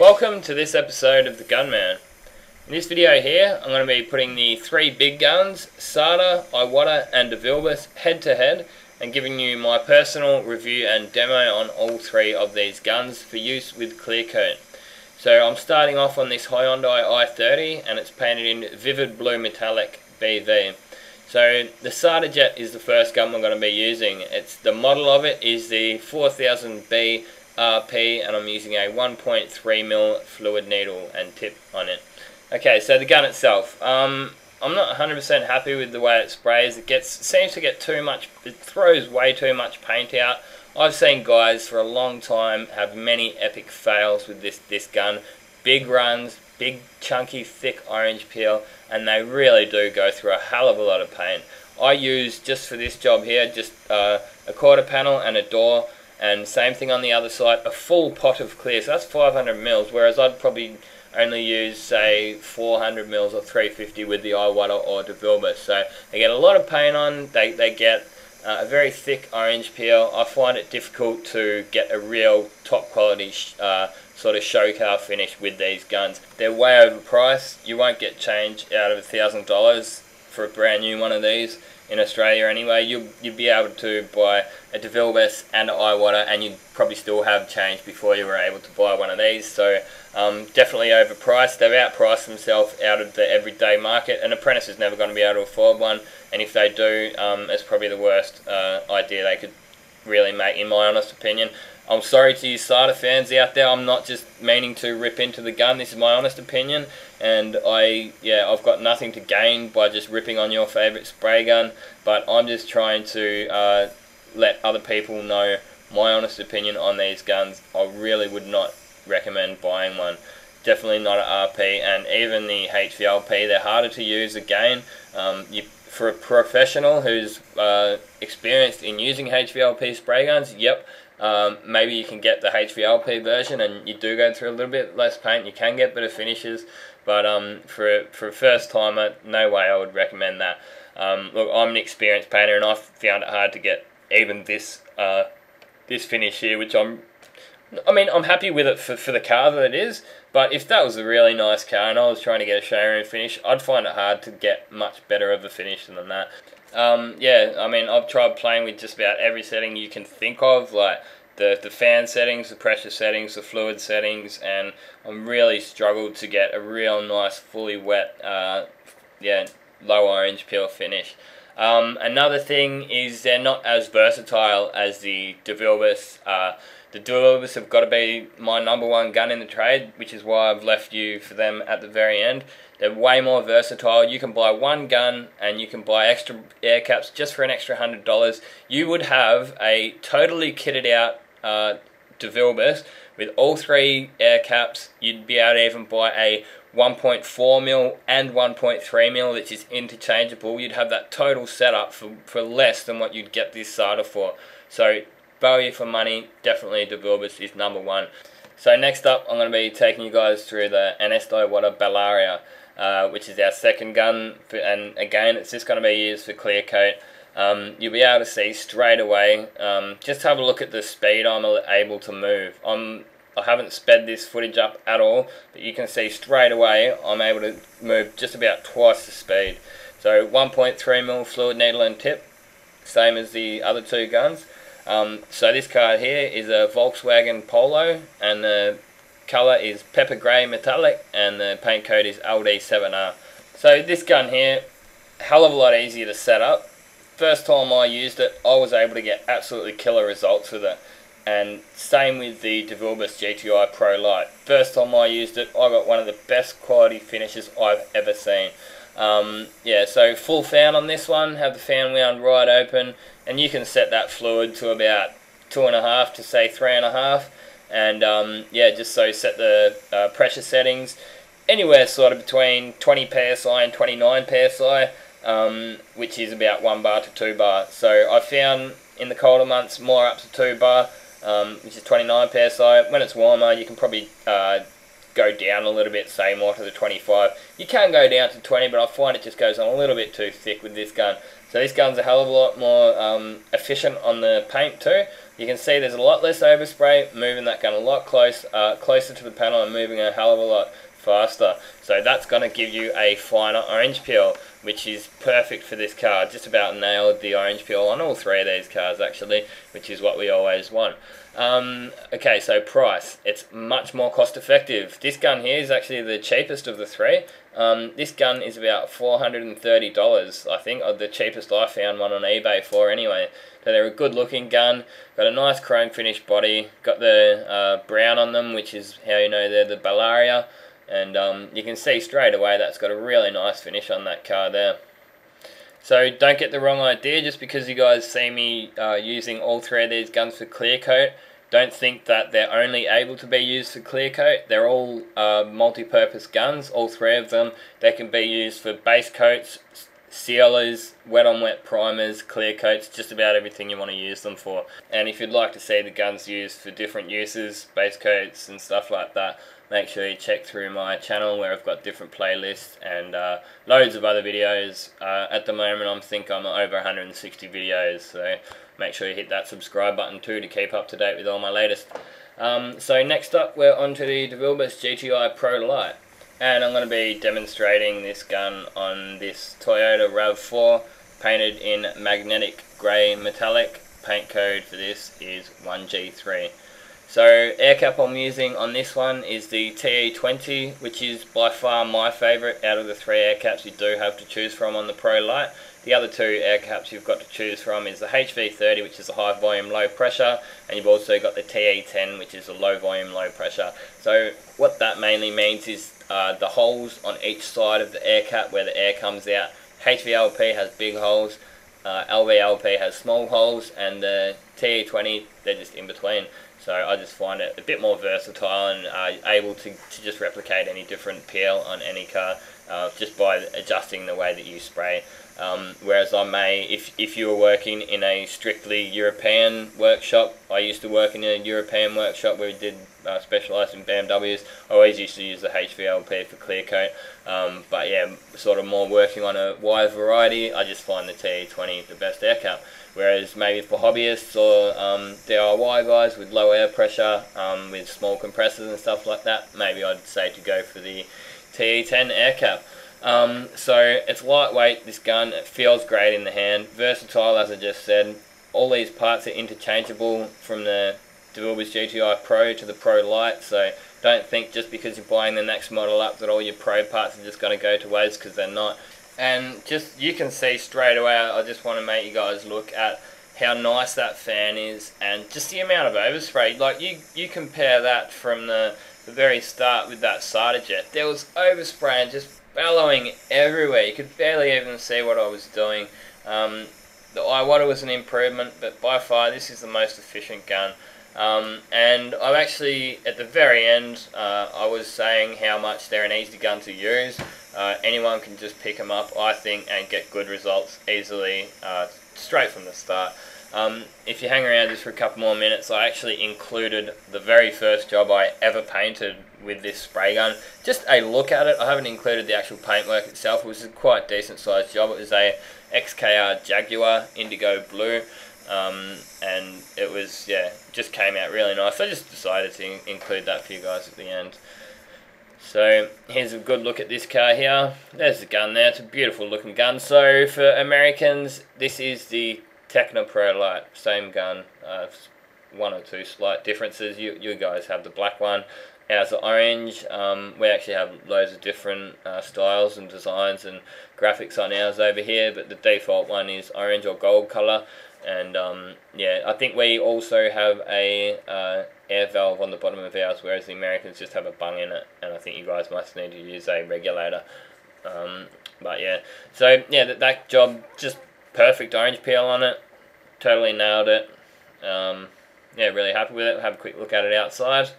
Welcome to this episode of the Gunman. In this video here, I'm going to be putting the three big guns, Sata, Iwata and DeVilbiss, head to head, and giving you my personal review and demo on all three of these guns for use with clear coat. So I'm starting off on this Hyundai i30 and it's painted in vivid blue metallic BV. So the Sata Jet is the first gun we're going to be using. The model of it is the 4000B RP and I'm using a 1.3mm fluid needle and tip on it. Okay, so the gun itself, I'm not 100% happy with the way it sprays. It seems to get too much, it throws way too much paint out. I've seen guys for a long time have many epic fails with this gun. Big runs, big chunky thick orange peel, and they really do go through a hell of a lot of paint. I use, just for this job here, just a quarter panel and a door, and same thing on the other side, a full pot of clear, so that's 500ml, whereas I'd probably only use say 400ml or 350 with the Iwata or DeVilbiss. So they get a lot of paint on, they get a very thick orange peel. I find it difficult to get a real top quality sort of show car finish with these guns. They're way overpriced. You won't get change out of $1,000 for a brand new one of these in Australia anyway. You'd be able to buy a DeVilbiss and an Iwata and you'd probably still have change before you were able to buy one of these. So definitely overpriced. They've outpriced themselves out of the everyday market. An apprentice is never going to be able to afford one, and if they do, it's probably the worst idea they could really make, in my honest opinion. I'm sorry to you Sata fans out there, I'm not just meaning to rip into the gun, this is my honest opinion, and I've got nothing to gain by just ripping on your favourite spray gun, but I'm just trying to let other people know my honest opinion on these guns. I really would not recommend buying one. Definitely not an RP, and even the HVLP, they're harder to use again. For a professional who's experienced in using HVLP spray guns, yep, maybe you can get the HVLP version and you do go through a little bit less paint, you can get better finishes, but for a first timer, no way I would recommend that. Look, I'm an experienced painter and I've found it hard to get even this finish here, which I'm happy with it for the car that it is, but if that was a really nice car and I was trying to get a showroom finish, I'd find it hard to get much better of a finish than that. I've tried playing with just about every setting you can think of, like the fan settings, the pressure settings, the fluid settings, and I'm really struggled to get a real nice, fully wet, low orange peel finish. Another thing is they're not as versatile as the DeVilbiss. The DeVilbiss have got to be my #1 gun in the trade, which is why I've left you for them at the very end. They're way more versatile. You can buy one gun and you can buy extra air caps just for an extra $100. You would have a totally kitted out DeVilbiss with all three air caps. You'd be able to even buy a 1.4mm and 1.3mm, which is interchangeable. You'd have that total setup for less than what you'd get this Sata for. So value for money, definitely DeVilbiss is #1. So next up, I'm going to be taking you guys through the Anest Iwata Bellaria, which is our second gun, and again, it's just going to be used for clear coat. You'll be able to see straight away, just have a look at the speed I'm able to move. I haven't sped this footage up at all, but you can see straight away I'm able to move just about twice the speed. So 1.3mm fluid needle and tip, same as the other two guns. So this card here is a Volkswagen Polo, and the colour is pepper grey metallic, and the paint code is LD7R. So this gun here, hell of a lot easier to set up. First time I used it, I was able to get absolutely killer results with it. And same with the DeVilbiss GTI Pro Lite. First time I used it, I got one of the best quality finishes I've ever seen. So full fan on this one, have the fan wound right open, and you can set that fluid to about 2.5 to say 3.5, and just so set the pressure settings anywhere sort of between 20 psi and 29 psi, which is about 1 bar to 2 bar. So I found in the colder months more up to 2 bar, which is 29 psi. When it's warmer, you can probably go down a little bit, say more to the 25. You can go down to 20, but I find it just goes on a little bit too thick with this gun. So this gun's a hell of a lot more efficient on the paint too. You can see there's a lot less overspray, moving that gun a lot closer to the panel and moving a hell of a lot faster. So that's going to give you a finer orange peel, which is perfect for this car. Just about nailed the orange peel on all three of these cars actually, which is what we always want. Okay, so price. It's much more cost effective. This gun here is actually the cheapest of the three. This gun is about $430, I think, or the cheapest I found one on eBay for anyway. So they're a good looking gun, got a nice chrome finish body, got the brown on them, which is how you know they're the Bellaria, and you can see straight away that's got a really nice finish on that car there. So don't get the wrong idea, just because you guys see me using all three of these guns for clear coat, don't think that they're only able to be used for clear coat. They're all multi-purpose guns, all three of them. They can be used for base coats, sealers, wet on wet primers, clear coats, just about everything you want to use them for. And if you'd like to see the guns used for different uses, base coats and stuff like that, make sure you check through my channel where I've got different playlists and loads of other videos. At the moment I think I'm over 160 videos, so make sure you hit that subscribe button too to keep up to date with all my latest. So next up we're on to the DeVilbiss GTI Pro Lite, and I'm going to be demonstrating this gun on this Toyota Rav4 painted in magnetic grey metallic. Paint code for this is 1G3. So air cap I'm using on this one is the TE20, which is by far my favourite out of the three air caps you do have to choose from on the Pro Lite. The other two air caps you've got to choose from is the HV30, which is a high volume low pressure, and you've also got the TE10, which is a low volume low pressure. So what that mainly means is the holes on each side of the air cap where the air comes out. HVLP has big holes, LVLP has small holes, and the TE20, they're just in between. So I just find it a bit more versatile and able to just replicate any different peel on any car just by adjusting the way that you spray. Whereas I may, if you were working in a strictly European workshop, I used to work in a European workshop where we did specialise in BMWs. I always used to use the HVLP for clear coat, but yeah, sort of more working on a wide variety, I just find the TE20 the best air cap. Whereas maybe for hobbyists or DIY guys with low air pressure, with small compressors and stuff like that, maybe I'd say to go for the TE10 air cap. So it's lightweight, this gun, it feels great in the hand, versatile as I just said. All these parts are interchangeable from the DeVilbiss GTI Pro to the Pro Lite, so don't think just because you're buying the next model up that all your Pro parts are just going to go to waste, because they're not. And just, you can see straight away, I just want to make you guys look at how nice that fan is and just the amount of overspray. Like you compare that from the very start with that Sata Jet. There was overspray and just bellowing everywhere. You could barely even see what I was doing. The Iwata was an improvement, but by far this is the most efficient gun. And I've actually, at the very end, I was saying how much they're an easy gun to use. Anyone can just pick them up, I think, and get good results easily, straight from the start. If you hang around just for a couple more minutes, I actually included the very first job I ever painted with this spray gun. Just a look at it. I haven't included the actual paintwork itself. It was a quite decent sized job. It was a XKR Jaguar Indigo Blue. And it was, yeah, just came out really nice. I just decided to include that for you guys at the end. So here's a good look at this car here. There's the gun there. It's a beautiful looking gun. So for Americans, this is the Tekna Pro Lite. Same gun. One or two slight differences. You guys have the black one. Ours are orange. We actually have loads of different styles and designs and graphics on ours over here, but the default one is orange or gold colour. And yeah, I think we also have a air valve on the bottom of ours, whereas the Americans just have a bung in it, and I think you guys must need to use a regulator. But yeah, so yeah, that job, just perfect orange peel on it, totally nailed it. Yeah, really happy with it. Have a quick look at it outside.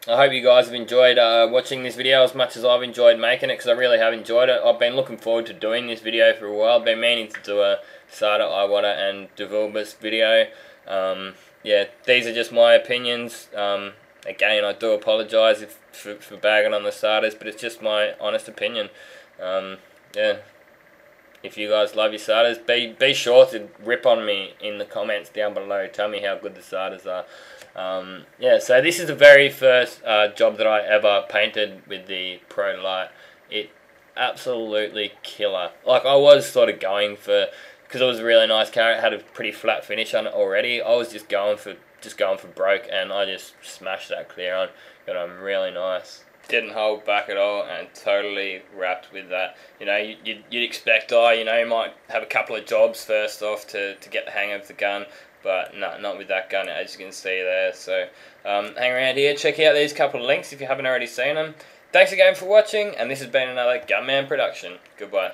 I hope you guys have enjoyed watching this video as much as I've enjoyed making it, because I really have enjoyed it. I've been looking forward to doing this video for a while. I've been meaning to do a Sata, Iwata and DeVilbiss video. Yeah, these are just my opinions. Again, I do apologise for bagging on the Satas, but it's just my honest opinion. yeah, if you guys love your Satas, be sure to rip on me in the comments down below. Tell me how good the Satas are. Yeah, so this is the very first job that I ever painted with the Pro Lite. It absolutely killer. Like, I was sort of going for, because it was a really nice car, it had a pretty flat finish on it already. I was just going for broke, and I just smashed that clear on. Got them really nice. Didn't hold back at all, and totally wrapped with that. You know, you'd expect, oh, you know, you might have a couple of jobs first off to get the hang of the gun, but no, not with that gun, as you can see there. So hang around here, check out these couple of links if you haven't already seen them. Thanks again for watching, and this has been another Gunman production. Goodbye.